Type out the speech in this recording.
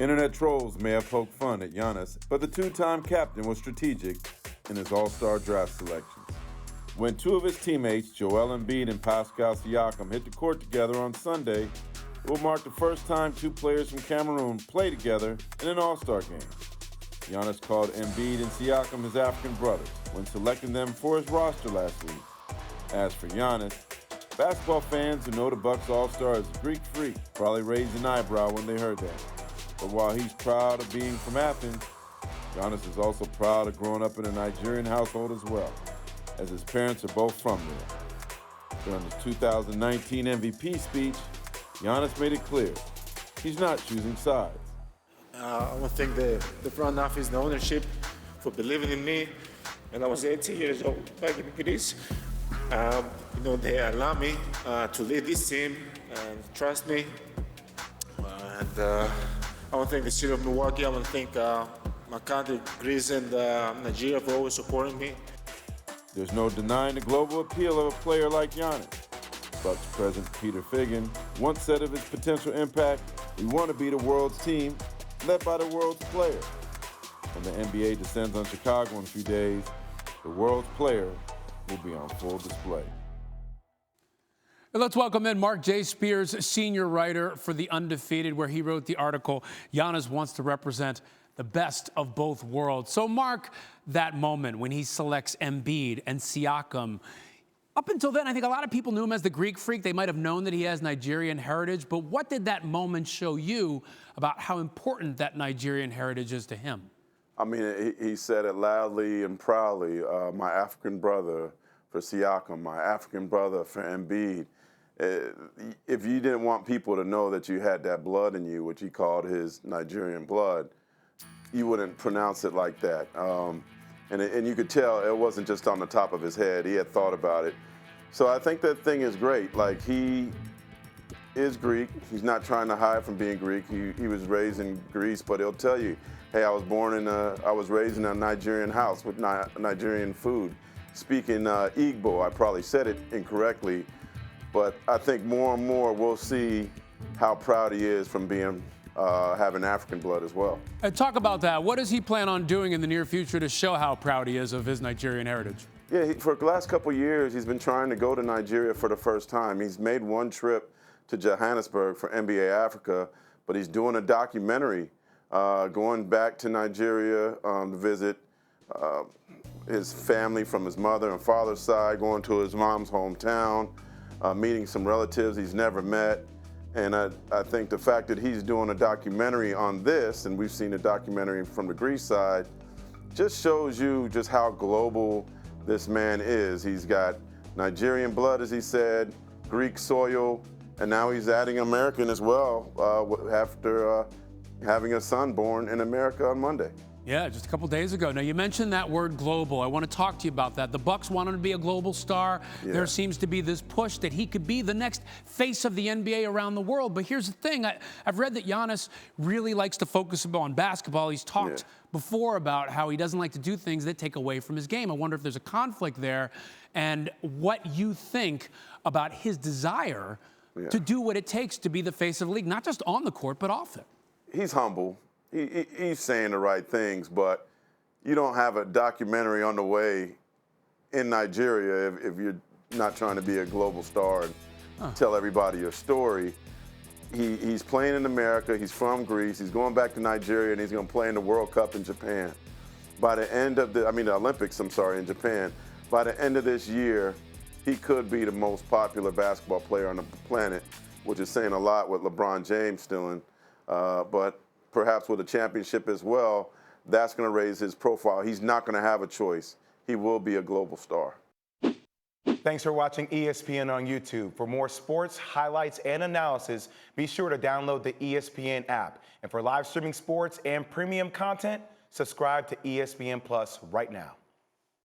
Internet trolls may have poked fun at Giannis, but the two-time captain was strategic in his all-star draft selections. When two of his teammates, Joel Embiid and Pascal Siakam, hit the court together on Sunday, it will mark the first time two players from Cameroon play together in an all-star game. Giannis called Embiid and Siakam his African brothers when selecting them for his roster last week. As for Giannis, basketball fans who know the Bucks all-star is a Greek freak probably raised an eyebrow when they heard that. But while he's proud of being from Athens, Giannis is also proud of growing up in a Nigerian household as well, as his parents are both from there. During his 2019 MVP speech, Giannis made it clear he's not choosing sides. I want to thank the front office, the ownership, for believing in me. And I was 18 years old back in Greece. They allowed me to lead this team and trust me. I want to thank the city of Milwaukee. I want to thank my country, Greece, and Nigeria for always supporting me. There's no denying the global appeal of a player like Giannis. Bucks president Peter Feigin once said of his potential impact, "We want to be the world's team, led by the world's player." When the NBA descends on Chicago in a few days, the world's player will be on full display. Let's welcome in Marc J, senior writer for The Undefeated, where he wrote the article, "Giannis wants to represent the best of both worlds." So, Marc, that moment when he selects Embiid and Siakam, up until then, I think a lot of people knew him as the Greek freak. They might have known that he has Nigerian heritage, but what did that moment show you about how important that Nigerian heritage is to him? I mean, he said it loudly and proudly, my African brother for Siakam, my African brother for Embiid. If you didn't want people to know that you had that blood in you, which he called his Nigerian blood, you wouldn't pronounce it like that. And you could tell it wasn't just on the top of his head. He had thought about it. So I think that thing is great. Like, he is Greek. He's not trying to hide from being Greek. He was raised in Greece, but he'll tell you, hey, I was raised in a Nigerian house with Nigerian food. Speaking Igbo, I probably said it incorrectly, but I think more and more we'll see how proud he is from being having African blood as well. Talk about that. What does he plan on doing in the near future to show how proud he is of his Nigerian heritage? Yeah, for the last couple of years, he's been trying to go to Nigeria for the first time. He's made one trip to Johannesburg for NBA Africa, but he's doing a documentary going back to Nigeria to visit his family from his mother and father's side, going to his mom's hometown, meeting some relatives he's never met. And I think the fact that he's doing a documentary on this, and we've seen a documentary from the Greece side, just shows you just how global this man is. He's got Nigerian blood, as he said, Greek soil, and now he's adding American as well after having a son born in America on Monday. Yeah, just a couple days ago. Now, you mentioned that word global. I want to talk to you about that. The Bucks want him to be a global star. Yeah. There seems to be this push that he could be the next face of the NBA around the world. But here's the thing. I've read that Giannis really likes to focus on basketball. He's talked before about how he doesn't like to do things that take away from his game. I wonder if there's a conflict there and what you think about his desire to do what it takes to be the face of the league, not just on the court, but off it. He's humble. He's saying the right things, but you don't have a documentary on the way in Nigeria if you're not trying to be a global star and tell everybody your story. He's playing in America. He's from Greece. He's going back to Nigeria, and he's going to play in the World Cup in Japan. By the end of the Olympics, in Japan. By the end of this year, he could be the most popular basketball player on the planet, which is saying a lot with LeBron James still in. But perhaps with a championship as well, that's going to raise his profile. He's not going to have a choice. He will be a global star. Thanks for watching ESPN on YouTube. For more sports, highlights, and analysis, be sure to download the ESPN app. And for live streaming sports and premium content, subscribe to ESPN Plus right now.